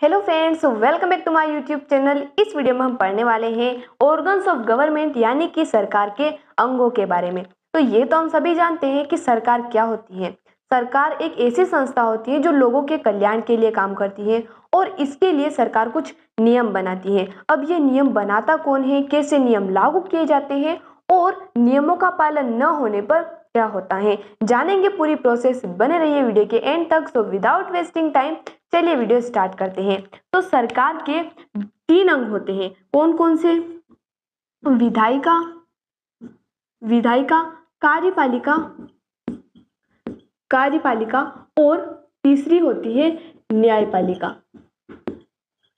Hello friends, welcome back to my YouTube channel. इस video में हम पढ़ने वाले हैं ऑर्गन्स ऑफ गवर्नमेंट यानी कि सरकार के अंगों के बारे में। तो ये तो हम सभी जानते हैं कि सरकार क्या होती है। सरकार एक ऐसी संस्था होती है जो लोगों के कल्याण के लिए काम करती है और इसके लिए सरकार कुछ नियम बनाती है। अब ये नियम बनाता कौन है, कैसे नियम लागू किए जाते हैं और नियमों का पालन न होने पर क्या होता है, जानेंगे पूरी प्रोसेस। बने रहिए वीडियो के एंड तक। सो विदाउट वेस्टिंग टाइम चलिए वीडियो स्टार्ट करते हैं। तो सरकार के 3 अंग होते हैं। कौन कौन से? विधायिका, कार्यपालिका और तीसरी होती है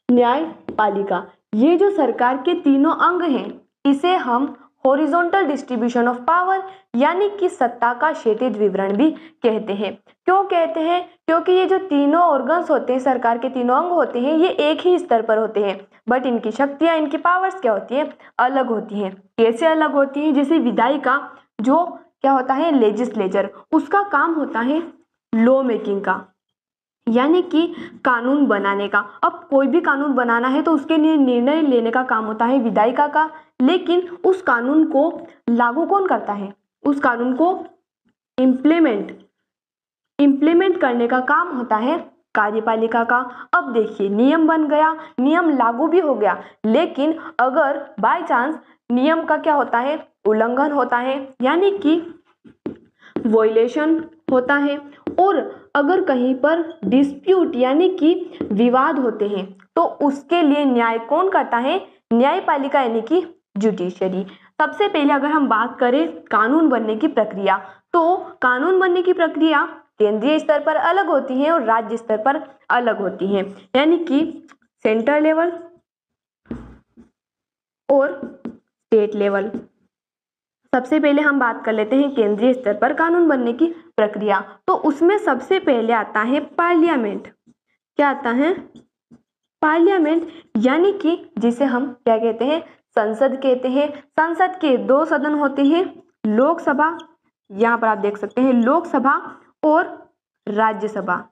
न्यायपालिका। ये जो सरकार के तीनों अंग हैं, इसे हम हॉरिजॉन्टल डिस्ट्रीब्यूशन ऑफ पावर यानी कि सत्ता का क्षैतिज विवरण भी कहते हैं। क्यों कहते हैं? क्योंकि ये जो तीनों ऑर्गन्स होते हैं, सरकार के तीनों अंग होते हैं, ये एक ही स्तर पर होते हैं, बट इनकी शक्तियां, इनकी पावर्स क्या होती है, अलग होती हैं। कैसे अलग होती हैं? जैसे विधायिका जो क्या होता है, लेजिस्लेचर, उसका काम होता है लॉ मेकिंग का, यानी कि कानून बनाने का। अब कोई भी कानून बनाना है तो उसके लिए निर्णय लेने का काम होता है विधायिका का, लेकिन उस कानून को लागू कौन करता है? उस कानून को इम्प्लीमेंट करने का काम होता है कार्यपालिका का। अब देखिए, नियम बन गया, नियम लागू भी हो गया, लेकिन अगर बाय चांस नियम का क्या होता है, उल्लंघन होता है, यानी कि वॉयलेशन होता है, और अगर कहीं पर डिस्प्यूट यानी कि विवाद होते हैं तो उसके लिए न्याय कौन करता है? न्यायपालिका यानी कि जुडिशरी। सबसे पहले अगर हम बात करें कानून बनने की प्रक्रिया, तो कानून बनने की प्रक्रिया केंद्रीय स्तर पर अलग होती है और राज्य स्तर पर अलग होती है, यानी कि सेंटर लेवल और स्टेट लेवल। सबसे पहले हम बात कर लेते हैं केंद्रीय स्तर पर कानून बनने की प्रक्रिया। तो उसमें सबसे पहले आता है पार्लियामेंट। क्या आता है? पार्लियामेंट, यानी कि जिसे हम क्या कहते हैं, संसद कहते हैं। संसद के 2 सदन होते हैं, लोकसभा, यहाँ पर आप देख सकते हैं लोकसभा और राज्यसभा।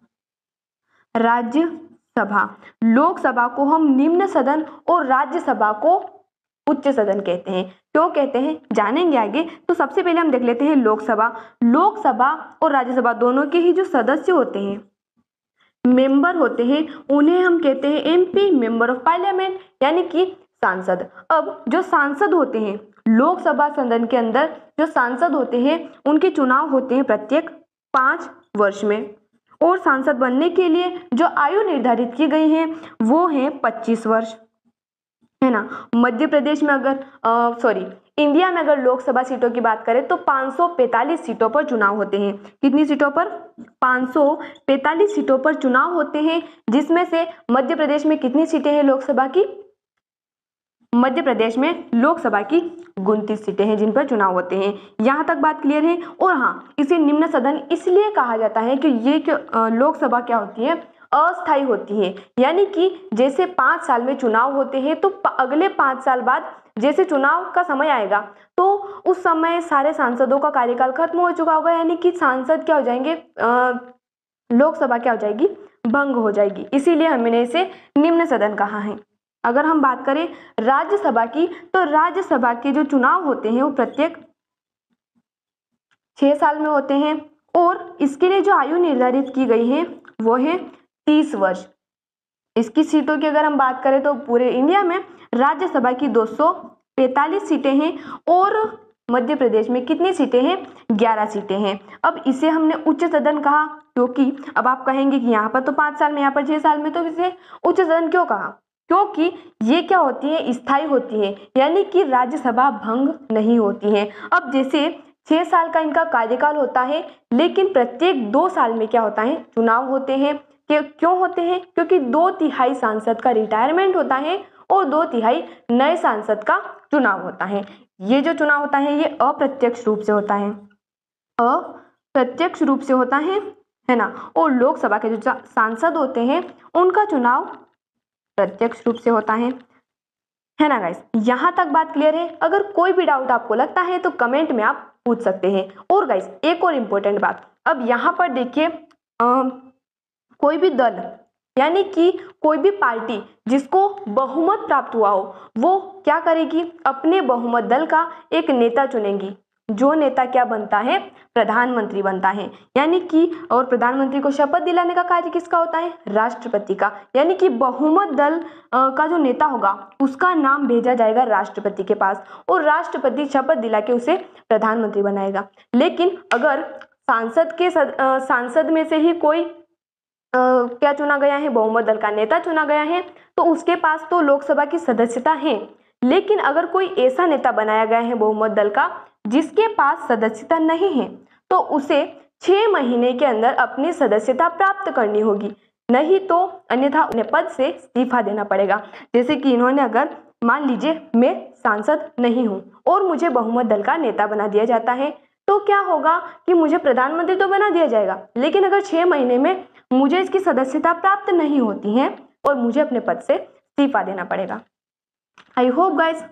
लोकसभा को हम निम्न सदन और राज्यसभा को उच्च सदन कहते हैं। क्यों कहते हैं, जानेंगे आगे। तो सबसे पहले हम देख लेते हैं लोकसभा और राज्यसभा दोनों के ही जो सदस्य होते हैं, मेंबर होते हैं, उन्हें हम कहते हैं एमपी, मेंबर ऑफ पार्लियामेंट, यानी कि सांसद। अब जो सांसद होते हैं, लोकसभा सदन के अंदर जो सांसद होते हैं, उनके चुनाव होते हैं प्रत्येक 5 वर्ष में, और सांसद बनने के लिए जो आयु निर्धारित की गई है वो है 25 वर्ष, है ना। मध्य प्रदेश में इंडिया में अगर लोकसभा सीटों की बात करें तो 545 सीटों पर चुनाव होते हैं। कितनी सीटों पर? 545 सीटों पर चुनाव होते हैं, जिसमें से मध्य प्रदेश में कितनी सीटें हैं लोकसभा की? मध्य प्रदेश में लोकसभा की 29 सीटें हैं जिन पर चुनाव होते हैं। यहाँ तक बात क्लियर है। और हाँ, इसे निम्न सदन इसलिए कहा जाता है कि ये लोकसभा क्या होती है, अस्थायी होती है, यानी कि जैसे 5 साल में चुनाव होते हैं तो अगले 5 साल बाद जैसे चुनाव का समय आएगा तो उस समय सारे सांसदों का कार्यकाल खत्म हो चुका होगा, यानी कि सांसद क्या हो जाएंगे, लोकसभा क्या हो जाएगी, भंग हो जाएगी। इसीलिए हमने इसे निम्न सदन कहा है। अगर हम बात करें राज्यसभा की, तो राज्यसभा के जो चुनाव होते हैं वो प्रत्येक 6 साल में होते हैं, और इसके लिए जो आयु निर्धारित की गई है वो है 30 वर्ष। इसकी सीटों की अगर हम बात करें तो पूरे इंडिया में राज्यसभा की 245 सीटें हैं, और मध्य प्रदेश में कितनी सीटें हैं? 11 सीटें हैं। अब इसे हमने उच्च सदन कहा, क्योंकि अब आप कहेंगे कि यहाँ पर तो 5 साल में, यहाँ पर 6 साल में, तो इसे उच्च सदन क्यों कहा? क्योंकि ये क्या होती है, स्थायी होती है, यानी कि राज्यसभा भंग नहीं होती है। अब जैसे 6 साल का इनका कार्यकाल होता है, लेकिन प्रत्येक 2 साल में क्या होता है, चुनाव होते हैं। क्यों होते हैं? क्योंकि 2/3 सांसद का रिटायरमेंट होता है और 2/3 नए सांसद का चुनाव होता है। ये जो चुनाव होता है ये अप्रत्यक्ष रूप से होता है ना। और लोकसभा के जो सांसद होते हैं उनका चुनाव प्रत्यक्ष रूप से होता है ना गाइस। यहाँ तक बात क्लियर है? अगर कोई भी डाउट आपको लगता है तो कमेंट में आप पूछ सकते हैं। और गाइस, एक और इम्पोर्टेंट बात, अब यहाँ पर देखिए, कोई भी दल यानी कि कोई भी पार्टी जिसको बहुमत प्राप्त हुआ हो वो क्या करेगी, अपने बहुमत दल का एक नेता चुनेगी। जो नेता क्या बनता है, प्रधानमंत्री बनता है। यानी कि और प्रधानमंत्री को शपथ दिलाने का कार्य किसका होता है, राष्ट्रपति का। यानी कि बहुमत दल का जो नेता होगा उसका नाम भेजा जाएगा राष्ट्रपति के पास और राष्ट्रपति शपथ दिला के उसे प्रधानमंत्री बनाएगा। लेकिन अगर सांसद में से ही कोई क्या चुना गया है, बहुमत दल का नेता चुना गया है, तो उसके पास तो लोकसभा की सदस्यता है। लेकिन अगर कोई ऐसा नेता बनाया गया है बहुमत दल का जिसके पास सदस्यता नहीं है तो उसे 6 महीने के अंदर अपनी सदस्यता प्राप्त करनी होगी, नहीं तो अन्यथा उन्हें पद से इस्तीफा देना पड़ेगा। जैसे कि इन्होंने अगर मान लीजिए मैं सांसद नहीं हूं और मुझे बहुमत दल का नेता बना दिया जाता है तो क्या होगा कि मुझे प्रधानमंत्री तो बना दिया जाएगा, लेकिन अगर 6 महीने में मुझे इसकी सदस्यता प्राप्त नहीं होती है और मुझे अपने पद से इस्तीफा देना पड़ेगा। आई होप गाइस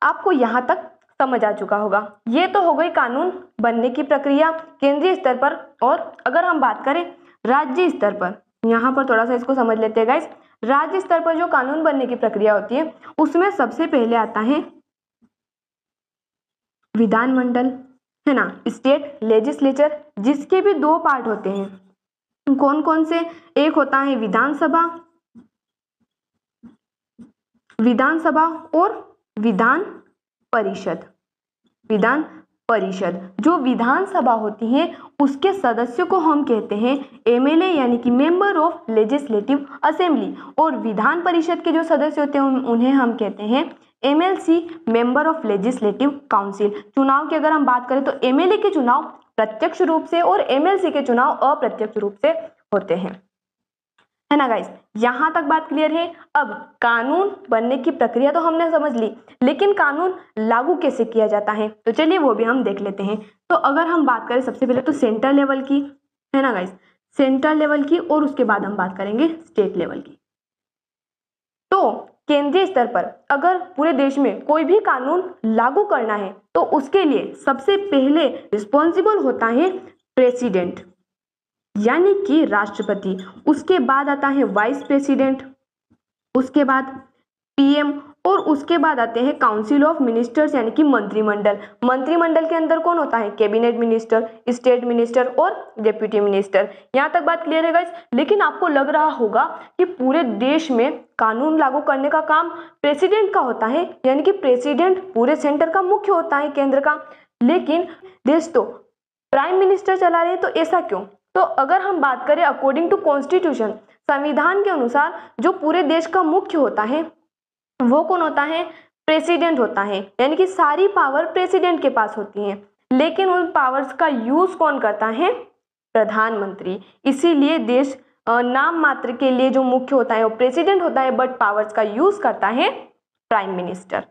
आपको यहाँ तक समझ आ चुका होगा। ये तो हो गई कानून बनने की प्रक्रिया केंद्रीय स्तर पर। और अगर हम बात करें राज्य स्तर पर, यहाँ पर थोड़ा सा इसको समझ लेते हैं गाइस। राज्य स्तर पर जो कानून बनने की प्रक्रिया होती है उसमें सबसे पहले आता है विधानमंडल, है ना, स्टेट लेजिस्लेचर, जिसके भी 2 पार्ट होते हैं। कौन कौन से, एक होता है विधानसभा और विधान परिषद। विधान परिषद जो विधानसभा होती है उसके सदस्यों को हम कहते हैं एमएलए यानी कि मेंबर ऑफ लेजिस्लेटिव असेंबली, और विधान परिषद के जो सदस्य होते हैं उन्हें हम कहते हैं MLC member of legislative council. चुनाव की अगर हम बात करें तो एमएलए के चुनाव प्रत्यक्ष रूप से और एमएलसी के चुनाव अप्रत्यक्ष रूप से होते हैं, है ना गाइस। यहां तक बात क्लियर है। अब कानून बनने की प्रक्रिया तो हमने समझ ली, लेकिन कानून लागू कैसे किया जाता है तो चलिए वो भी हम देख लेते हैं। तो अगर हम बात करें सबसे पहले तो सेंट्रल लेवल की, है ना गाइस, सेंट्रल लेवल की, और उसके बाद हम बात करेंगे स्टेट लेवल की। तो केंद्रीय स्तर पर अगर पूरे देश में कोई भी कानून लागू करना है तो उसके लिए सबसे पहले रिस्पॉन्सिबल होता है प्रेसिडेंट यानी कि राष्ट्रपति। उसके बाद आता है वाइस प्रेसिडेंट, उसके बाद पीएम, और उसके बाद आते हैं काउंसिल ऑफ मिनिस्टर्स यानी कि मंत्रिमंडल। मंत्रिमंडल के अंदर कौन होता है, कैबिनेट मिनिस्टर, स्टेट मिनिस्टर और डेप्यूटी मिनिस्टर। यहाँ तक बात क्लियर है गाइस। लेकिन आपको लग रहा होगा कि पूरे देश में कानून लागू करने का काम प्रेसिडेंट का होता है, यानी कि प्रेसिडेंट पूरे सेंटर का मुख्य होता है, केंद्र का। लेकिन देश तो प्राइम मिनिस्टर चला रहे हैं, तो ऐसा क्यों? तो अगर हम बात करें अकॉर्डिंग टू कॉन्स्टिट्यूशन, संविधान के अनुसार जो पूरे देश का मुख्य होता है वो कौन होता है, प्रेसिडेंट होता है। यानी कि सारी पावर प्रेसिडेंट के पास होती है, लेकिन उन पावर्स का यूज कौन करता है, प्रधानमंत्री। इसीलिए देश नाम मात्र के लिए जो मुख्य होता है वो प्रेसिडेंट होता है, बट पावर्स का यूज करता है प्राइम मिनिस्टर।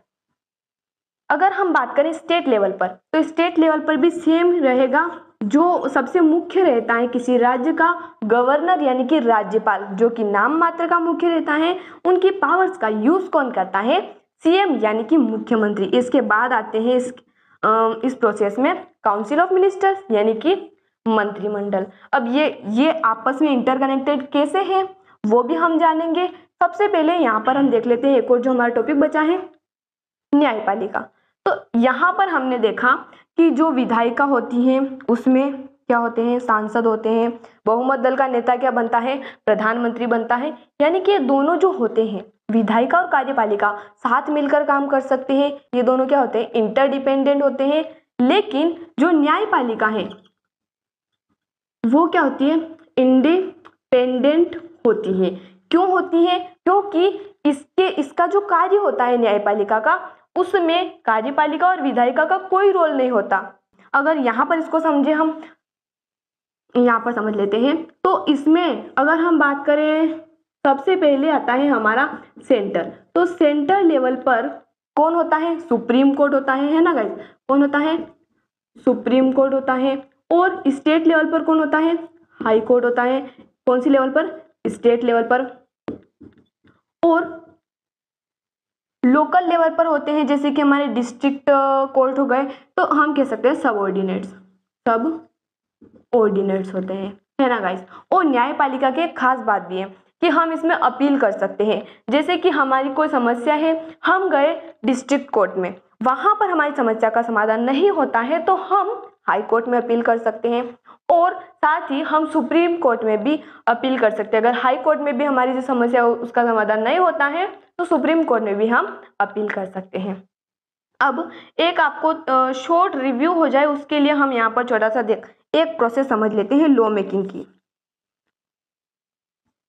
अगर हम बात करें स्टेट लेवल पर, तो स्टेट लेवल पर भी सेम रहेगा। जो सबसे मुख्य रहता है किसी राज्य का, गवर्नर यानी कि राज्यपाल, जो कि नाम मात्र का मुख्य रहता है। उनकी पावर्स का यूज कौन करता है, सीएम यानी कि मुख्यमंत्री। इसके बाद आते हैं इस प्रोसेस में काउंसिल ऑफ मिनिस्टर्स यानी कि मंत्रिमंडल। अब ये आपस में इंटरकनेक्टेड कैसे है वो भी हम जानेंगे। सबसे पहले यहाँ पर हम देख लेते हैं एक और जो हमारा टॉपिक बचा है, न्यायपालिका। तो यहाँ पर हमने देखा कि जो विधायिका होती हैं उसमें क्या होते हैं, सांसद होते हैं। बहुमत दल का नेता क्या बनता है, प्रधानमंत्री बनता है। यानी कि ये दोनों जो होते हैं, विधायिका और कार्यपालिका, साथ मिलकर काम कर सकते हैं। ये दोनों क्या होते हैं, इंटरडिपेंडेंट होते हैं। लेकिन जो न्यायपालिका है वो क्या होती है, इंडिपेंडेंट होती है। क्यों होती है, क्योंकि इसका जो कार्य होता है न्यायपालिका का, उसमें कार्यपालिका और विधायिका का कोई रोल नहीं होता। अगर यहाँ पर इसको समझे, हम यहाँ पर समझ लेते हैं। तो इसमें अगर हम बात करें, सबसे पहले आता है हमारा सेंटर। तो सेंटर लेवल पर कौन होता है, सुप्रीम कोर्ट होता है ना गाइस। कौन होता है, सुप्रीम कोर्ट होता है। और स्टेट लेवल पर कौन होता है, हाई कोर्ट होता है। कौन सी लेवल पर, स्टेट लेवल पर। और लोकल लेवल पर होते हैं जैसे कि हमारे डिस्ट्रिक्ट कोर्ट हो गए, तो हम कह सकते हैं सब ऑर्डिनेट्स होते हैं। है ना गाइस। और न्यायपालिका की एक खास बात भी है कि हम इसमें अपील कर सकते हैं। जैसे कि हमारी कोई समस्या है, हम गए डिस्ट्रिक्ट कोर्ट में, वहां पर हमारी समस्या का समाधान नहीं होता है तो हम हाई कोर्ट में अपील कर सकते हैं, और साथ ही हम सुप्रीम कोर्ट में भी अपील कर सकते हैं। अगर हाई कोर्ट में भी हमारी जो समस्या है उसका समाधान नहीं होता है तो सुप्रीम कोर्ट में भी हम अपील कर सकते हैं। अब एक आपको शॉर्ट रिव्यू हो जाए उसके लिए हम यहाँ पर छोटा सा एक प्रोसेस समझ लेते हैं लॉ मेकिंग की।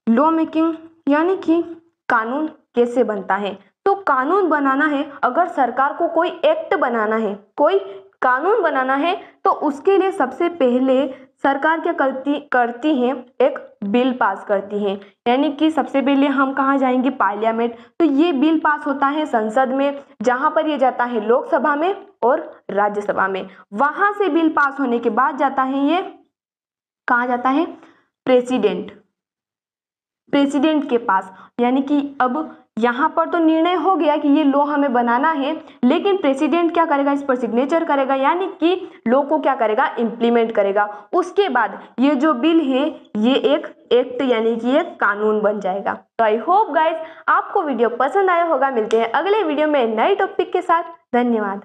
लॉ मेकिंग यानी कि कानून कैसे बनता है। तो कानून बनाना है, अगर सरकार को कोई एक्ट बनाना है, कोई कानून बनाना है, तो उसके लिए सबसे पहले सरकार क्या करती है, एक बिल पास करती है। यानी कि सबसे पहले हम कहाँ जाएंगे, पार्लियामेंट। तो ये बिल पास होता है संसद में, जहाँ पर ये जाता है लोकसभा में और राज्यसभा में। वहां से बिल पास होने के बाद जाता है ये कहाँ जाता है, प्रेसिडेंट के पास। यानी कि अब यहाँ पर तो निर्णय हो गया कि ये लॉ हमें बनाना है, लेकिन प्रेसिडेंट क्या करेगा, इस पर सिग्नेचर करेगा, यानी कि लॉ को क्या करेगा, इम्प्लीमेंट करेगा। उसके बाद ये जो बिल है ये एक एक्ट यानी कि एक कानून बन जाएगा। तो आई होप गाइस आपको वीडियो पसंद आया होगा। मिलते हैं अगले वीडियो में नए टॉपिक के साथ। धन्यवाद।